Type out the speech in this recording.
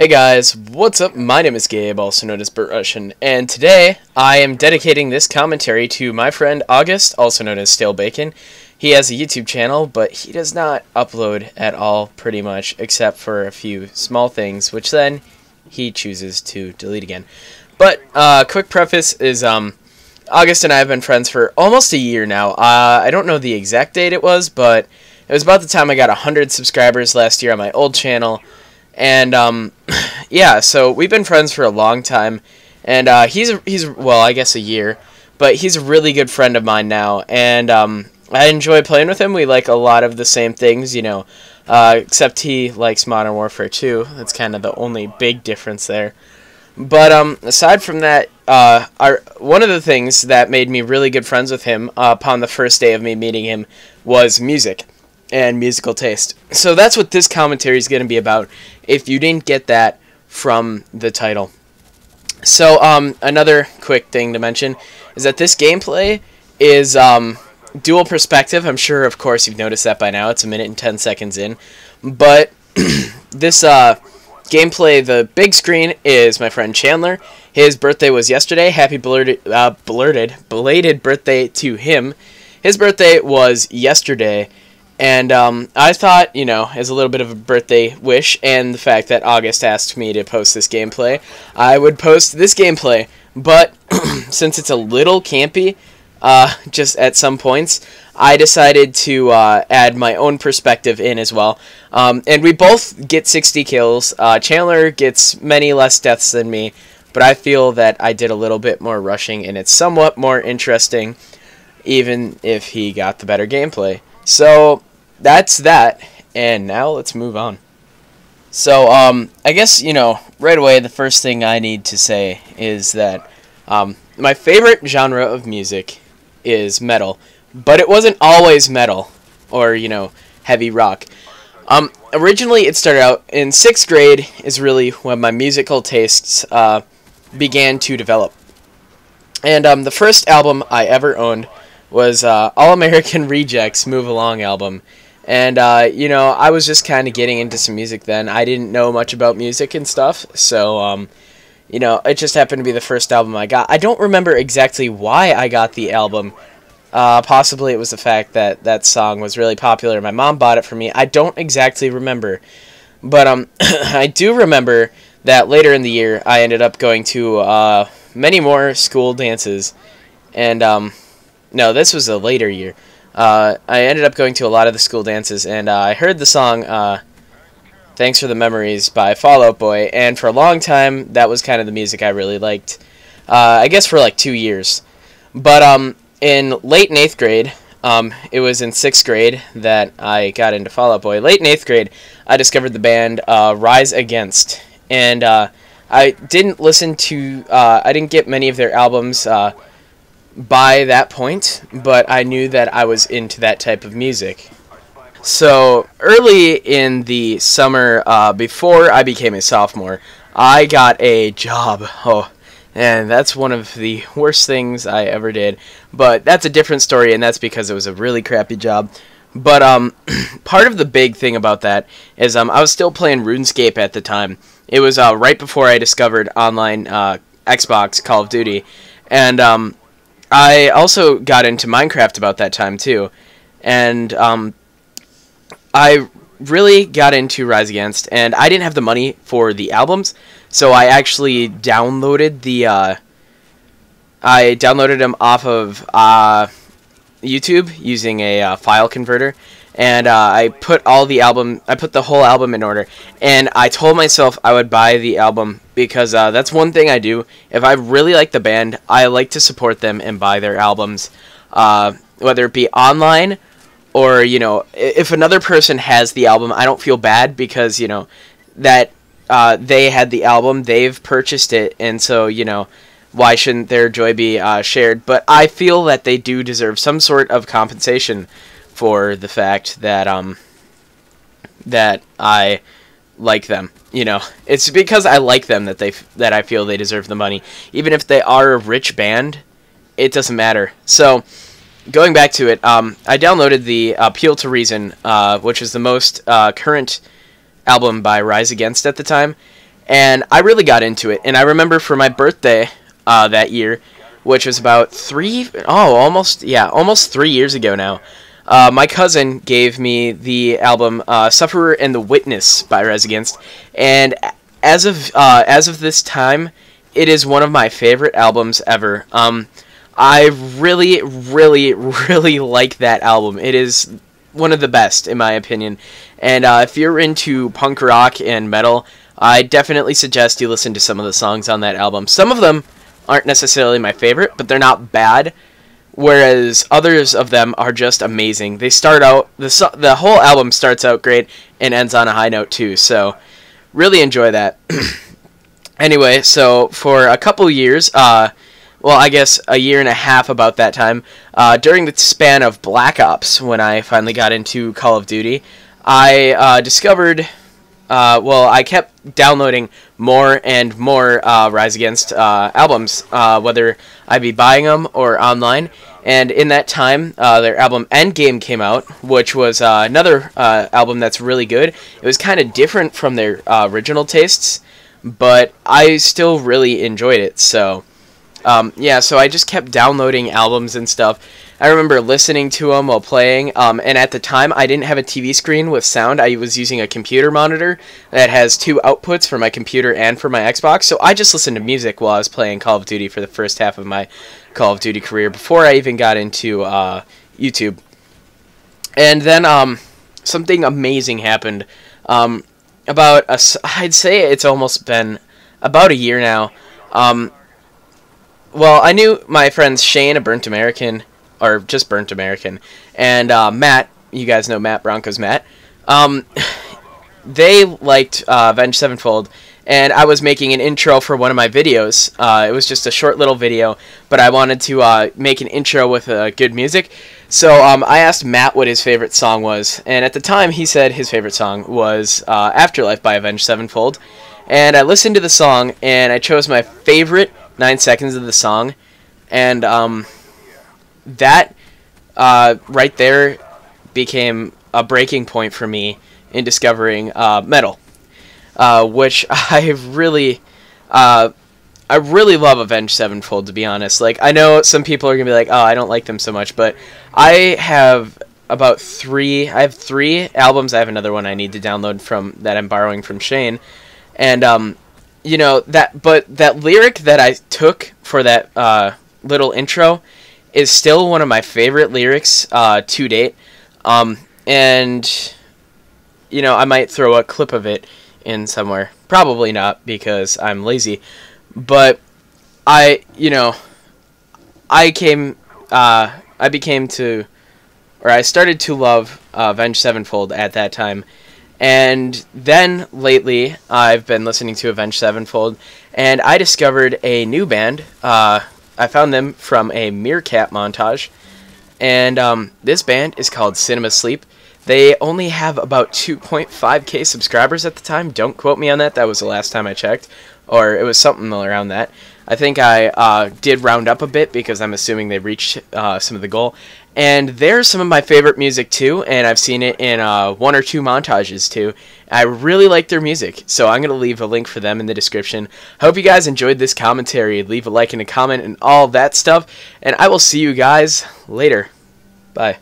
Hey guys, what's up? My name is Gabe, also known as BurntRussian, and today I am dedicating this commentary to my friend August, also known as Stale Bacon. He has a YouTube channel, but he does not upload at all, pretty much, except for a few small things, which then he chooses to delete again. But, quick preface is, August and I have been friends for almost a year now. I don't know the exact date it was, but it was about the time I got 100 subscribers last year on my old channel. And, yeah, so we've been friends for a long time, and, he's, well, I guess a year, but he's a really good friend of mine now, and, I enjoy playing with him. We like a lot of the same things, you know, except he likes Modern Warfare 2. That's kind of the only big difference there. But, aside from that, one of the things that made me really good friends with him, upon the first day of me meeting him, was music and musical taste. So that's what this commentary is going to be about, if you didn't get that from the title. So, another quick thing to mention is that this gameplay is, dual perspective. I'm sure, of course, you've noticed that by now. It's 1 minute and 10 seconds in. But, this, gameplay, the big screen, is my friend Chandler. His birthday was yesterday. Happy belated birthday to him. His birthday was yesterday. And I thought, you know, as a little bit of a birthday wish, and the fact that August asked me to post this gameplay, I would post this gameplay. But since it's a little campy, just at some points, I decided to add my own perspective in as well. And we both get 60 kills. Chandler gets many less deaths than me, but I feel that I did a little bit more rushing, and it's somewhat more interesting, even if he got the better gameplay. So, that's that, and now let's move on. So, I guess, you know, right away, the first thing I need to say is that, my favorite genre of music is metal, but it wasn't always metal, or, you know, heavy rock. Originally, it started out in 6th grade is really when my musical tastes, began to develop. And, the first album I ever owned was All American Rejects' Move Along album. And, you know, I was just kind of getting into some music then. I didn't know much about music and stuff, so, you know, it just happened to be the first album I got. I don't remember exactly why I got the album. Possibly it was the fact that that song was really popular. My mom bought it for me. I don't exactly remember. But, I do remember that later in the year, I ended up going to, many more school dances. And, no, this was a later year. I ended up going to a lot of the school dances, and I heard the song Thanks for the Memories by Fall Out Boy, and for a long time, that was kind of the music I really liked. I guess for like 2 years. But in late 8th grade, it was in 6th grade that I got into Fall Out Boy. Late in 8th grade, I discovered the band Rise Against, and I didn't listen to, I didn't get many of their albums by that point, but I knew that I was into that type of music. So, early in the summer, before I became a sophomore, I got a job. Oh, and that's one of the worst things I ever did. But that's a different story, and that's because it was a really crappy job. But, part of the big thing about that is, I was still playing RuneScape at the time. It was, right before I discovered online, Xbox Call of Duty. And, I also got into Minecraft about that time, too. And, I really got into Rise Against, and I didn't have the money for the albums, so I actually downloaded the, I downloaded them off of, YouTube using a, file converter, and, I put the whole album in order, and I told myself I would buy the album, because, that's one thing I do. If I really like the band, I like to support them and buy their albums, whether it be online, or, you know, if another person has the album, I don't feel bad, because, you know, that, they had the album, they've purchased it, and so, you know, why shouldn't their joy be, shared? But I feel that they do deserve some sort of compensation for the fact that, that I like them, you know. It's because I like them that I feel they deserve the money. Even if they are a rich band, it doesn't matter. So, going back to it, I downloaded the Appeal to Reason, which is the most current album by Rise Against at the time, and I really got into it. And I remember for my birthday that year, which was about almost 3 years ago now, my cousin gave me the album "Sufferer and the Witness" by Rise Against, and as of this time, it is one of my favorite albums ever. I really, really, really like that album. It is one of the best, in my opinion. And if you're into punk rock and metal, I definitely suggest you listen to some of the songs on that album. Some of them aren't necessarily my favorite, but they're not bad. Whereas others of them are just amazing. They start out, the whole album starts out great and ends on a high note too. So really enjoy that. Anyway, so for a couple years, well, I guess a year and a half about that time, during the span of Black Ops, when I finally got into Call of Duty, I discovered, well, I kept downloading more and more Rise Against albums, whether I be buying them or online. And in that time, their album Endgame came out, which was another album that's really good. It was kind of different from their original tastes, but I still really enjoyed it. So yeah, so I just kept downloading albums and stuff. I remember listening to them while playing, and at the time I didn't have a TV screen with sound. I was using a computer monitor that has two outputs for my computer and for my Xbox, so I just listened to music while I was playing Call of Duty for the first half of my Call of Duty career, before I even got into YouTube. And then something amazing happened. I'd say it's almost been about a year now. Well, I knew my friends Shane, a Burnt American, or just Burnt American, and Matt, you guys know Matt, Broncos Matt. They liked Avenged Sevenfold, and I was making an intro for one of my videos. It was just a short little video, but I wanted to make an intro with good music. So I asked Matt what his favorite song was, and at the time he said his favorite song was Afterlife by Avenged Sevenfold. And I listened to the song, and I chose my favorite 9 seconds of the song, and that right there became a breaking point for me in discovering metal, which I really love Avenged Sevenfold, to be honest. Like, I know some people are gonna be like, oh, I don't like them so much, but I have three albums. I have another one I need to download from that I'm borrowing from Shane, and you know, that lyric that I took for that little intro is still one of my favorite lyrics to date. And you know, I might throw a clip of it in somewhere. Probably not, because I'm lazy. But I started to love Avenged Sevenfold at that time. And then, lately, I've been listening to Avenged Sevenfold, and I discovered a new band. I found them from a Meerkat montage, and this band is called Cinema Sleep. They only have about 2.5k subscribers at the time. Don't quote me on that. That was the last time I checked, or it was something around that. I think I did round up a bit, because I'm assuming they reached some of the goal. And they're some of my favorite music too, and I've seen it in one or two montages too. I really like their music, so I'm going to leave a link for them in the description. Hope you guys enjoyed this commentary. Leave a like and a comment and all that stuff, and I will see you guys later. Bye.